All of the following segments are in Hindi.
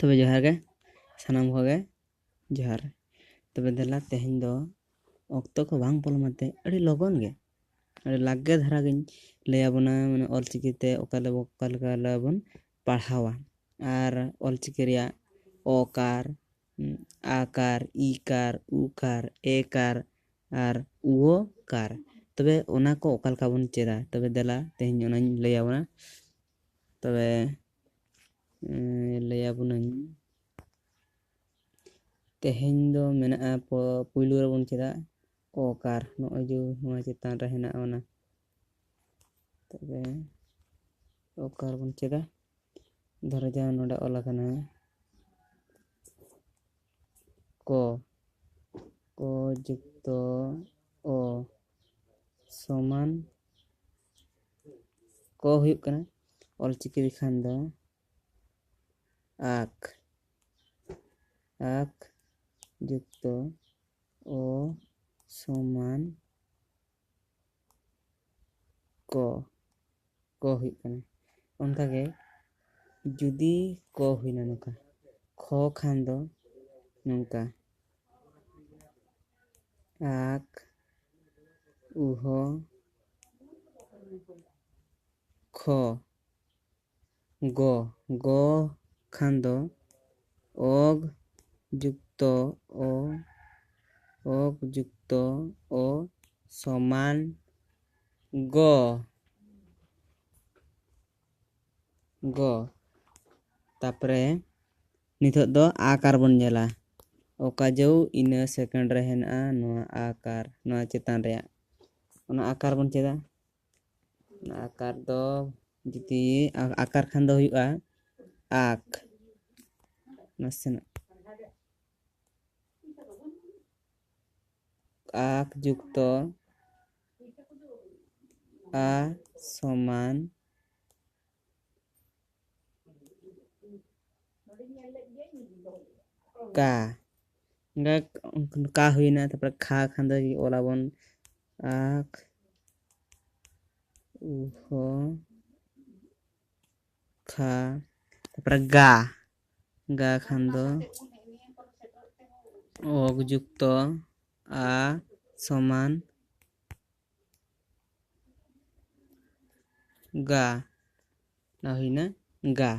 तबे जोहार गे सानाम कोगे जोहार तबे देला तेहें दो ऑक्तो को बांग पलमाते अड़ी लगन गे अड़ी लागे धारा गिन लैयाबोना माने ऑल चिकी ते ओकालेका लाबोन पढ़ावा आर ऑल चिकी रिया ओकार आकार ईकार उकार एकार आर उओकार तबे ओना को ओकालका बोन चेदा तबे देला तेहें ओनाñ लैयाबोना तबे लैयाबोनाñ तेहें दो मेना पुइलु रबोन चेदा ओकार नोय जो नोआ चेतान रे हेना ओना तबे ओकार बोन चेदा धरो जा नोडे ओला कना को जुक्तो ओ समान को हुयुग कना ऑल चिकी लिखान दो आक जुक्तो ओ समान को हुयुग कना उनका के जुदी को हुइना नोका खो खान दो नोंका आक उहो खो गो खान दो ओग जुक्तो ओ समान गो तापरे निथो दो आकार बन जाला ओका जो इना सेकंड रे हेना नोआ आकार नोआ चेतान रे ओना आकार बन चेदा आकार दो जुदी आकार खान दो हुयुआ आक नासेना आक जुक्तो आ समान का हुइना तापर खा खान दो ओला बोन आक उहो खा तापर गा खान दो ओग जुक्तो आ समान गा ना हुइना गा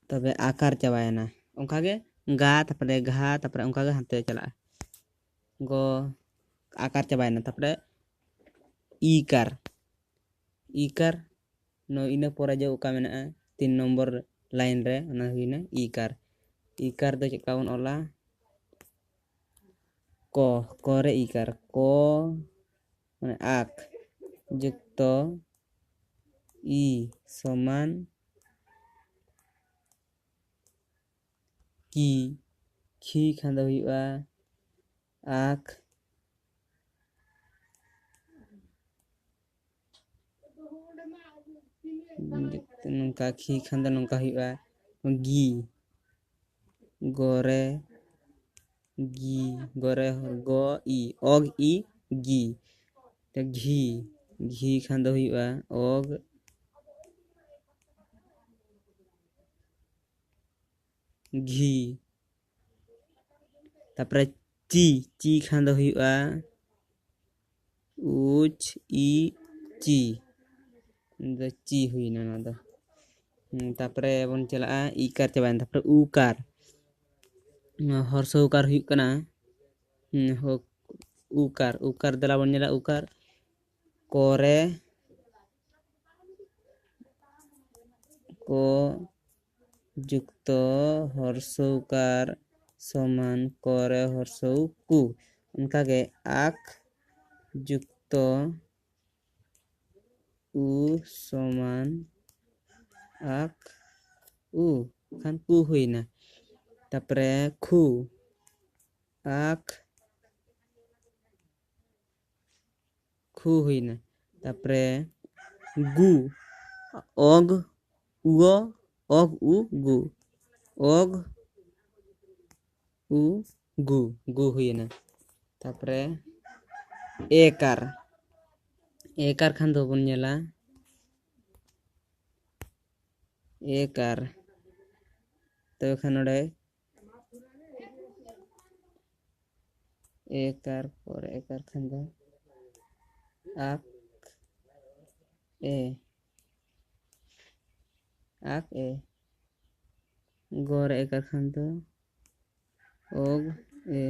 तबे आकार चाबायना ओंका गे गा तापरे घा तापरे ओंका गे हांते चला गो आकार चाबायना तापरे ईकार नो इना पोरे जो ओका मेना 3 नंबर लाइन रे ओना हुइना ईकार दो चेका बोन ओला को रे ईकार को माने आक जुक्तो ई समान की खी खान दो हुइआ आक नोंका खी खान दो नोंका हुइआ गी गोरे गो ई ओग ई गी ते घी खान दो हुइआ ओग घी तापरे ची खान दो हुइआ उच ई ची हुइना ना दो तापरे बोन चला ईकार चाबायन तापरे उकार हर्षो उकार हुयुग कना उकार देला बोन नेला उकार कोरे को जुक्तो हर्षो उकार समान कोरे हर्षो कु उनका के आक जुक्तो उ समान आक उ खान कु हुइना तापरे खु आक खु हुइना तापरे गु ओग उओ ओग उ गु ओग उ गु हुइना तापरे एकार खान दो बोन नेला एकार तबे खान ओडे एकार परे एकार खान दो आक ए गोरे एकार खान दो ओग ए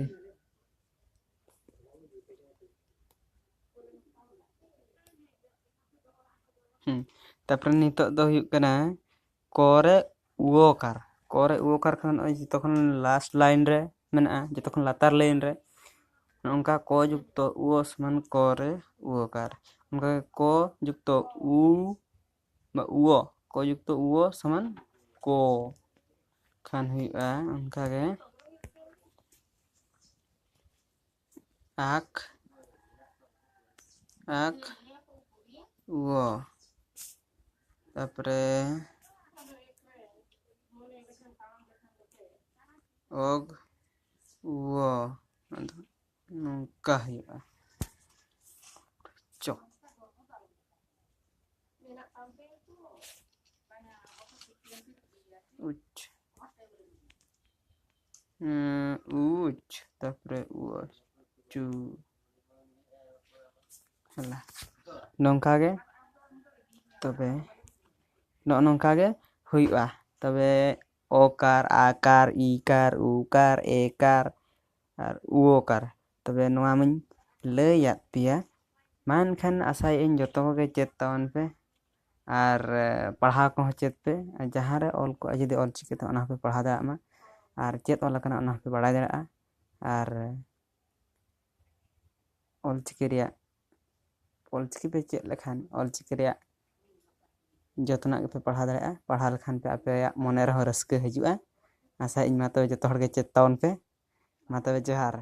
तापर नितोग दो हुयुग कना कोरे उओकार खान जतो खन लास्ट लाइन रे मेना जतो खन लातार लाइन रे उनका को जुक्तो उओ समान कोरे उओकार उनका को जुक्तो उ उओ को जुक्तो उओ समान को खान हुयुगा उनका गे आक उओ तापरे ओग उओ नौका हुयुगा चो उच तापरे चू हला नौका गे तबे नौका गे हुयुगा तबे ओकार आकार इकार उकार एकार और उओकार तबे नोआ मई लैयाद पिया मानखान आसाय इन जतो के चेत तावन पे और पढ़ाव को चेत पे जहाँ रे ऑल को जुदी ऑल चिकी तो पे पढ़ा दाड़ा मा और चेत ऑल कना ओना पे बाड़ाय दाड़ा और ऑल चिकी पे चेत लेखान ऑल चिकी रे जतना पे पढ़ा दाड़ा पढ़ा लेखान पे आपे मने रहो रस्के हजुआ आशा इन मा तो जतो हर के चेत तावन पे मा तबे जोहार।